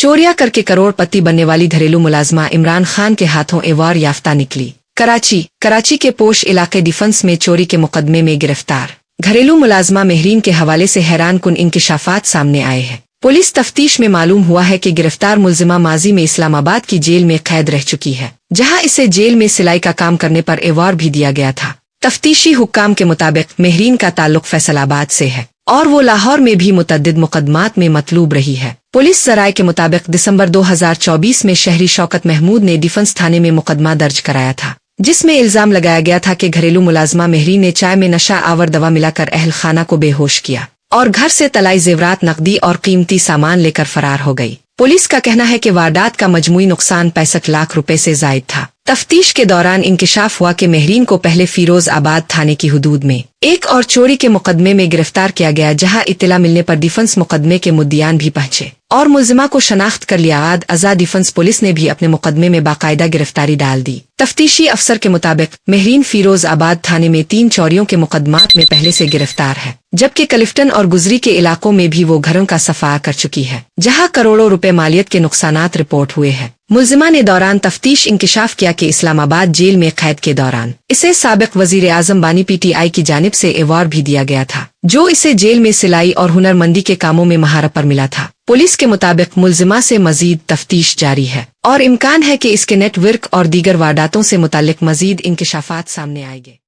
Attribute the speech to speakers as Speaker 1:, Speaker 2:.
Speaker 1: चोरियां करके करोड़पति बनने वाली घरेलू मुलाजमा इमरान खान के हाथों एवार्ड याफ्ता निकली। कराची के पोश इलाके डिफेंस में चोरी के मुकदमे में गिरफ्तार घरेलू मुलाजमा महरीन के हवाले से हैरान कुन इंकिशाफात सामने आए हैं। पुलिस तफ्तीश में मालूम हुआ है कि गिरफ्तार मुलजिमा माजी में इस्लामाबाद की जेल में कैद रह चुकी है, जहां इसे जेल में सिलाई का काम करने पर एवार्ड भी दिया गया था। तफ्तीशी हुक्काम के मुताबिक महरीन का ताल्लुक फैसलाबाद से है और वो लाहौर में भी मुतअद्दिद मुकदमात में मतलूब रही है। पुलिस जराये के मुताबिक दिसंबर 2024 में शहरी शौकत महमूद ने डिफेंस थाने में मुकदमा दर्ज कराया था, जिसमें इल्जाम लगाया गया था कि घरेलू मुलाजमा महरीन ने चाय में नशा आवर दवा मिलाकर अहल खाना को बेहोश किया और घर से तलाई जेवरात, नकदी और कीमती सामान लेकर फरार हो गई। पुलिस का कहना है कि वारदात का मजमूई नुकसान 65 लाख रुपए से जायद था। तफ्तीश के दौरान इंकिशाफ हुआ कि महरीन को पहले फिरोज आबाद थाने की हुदूद में एक और चोरी के मुकदमे में गिरफ्तार किया गया, जहां इत्तला मिलने पर डिफेंस मुकदमे के मुद्दियान भी पहुंचे और मुलजिमा को शनाख्त कर लिया। आज़ाद डिफेंस पुलिस ने भी अपने मुकदमे में बाकायदा गिरफ्तारी डाल दी। तफ्तीशी अफसर के मुताबिक महरीन फिरोज आबाद थाने में 3 चोरियों के मुकदमात में पहले से गिरफ्तार है, जबकि क्लिफ्टन और गुजरी के इलाकों में भी वो घरों का सफाया कर चुकी है, जहां करोड़ों रुपए मालियत के नुकसानात रिपोर्ट हुए हैं। मुलजिमा ने दौरान तफ्तीश इंकिशाफ किया कि इस्लामाबाद जेल में कैद के दौरान इसे साबिक वजीर आजम बानी PTI की जानिब से एवार्ड भी दिया गया था, जो इसे जेल में सिलाई और हुनरमंदी के कामों में महारत पर मिला था। पुलिस के मुताबिक मुलजिमा से मजीद तफ्तीश जारी है और इम्कान है कि इसके नेटवर्क और दीगर वारदातों से मुतालिक मजीद इंकिशाफात सामने आएंगे।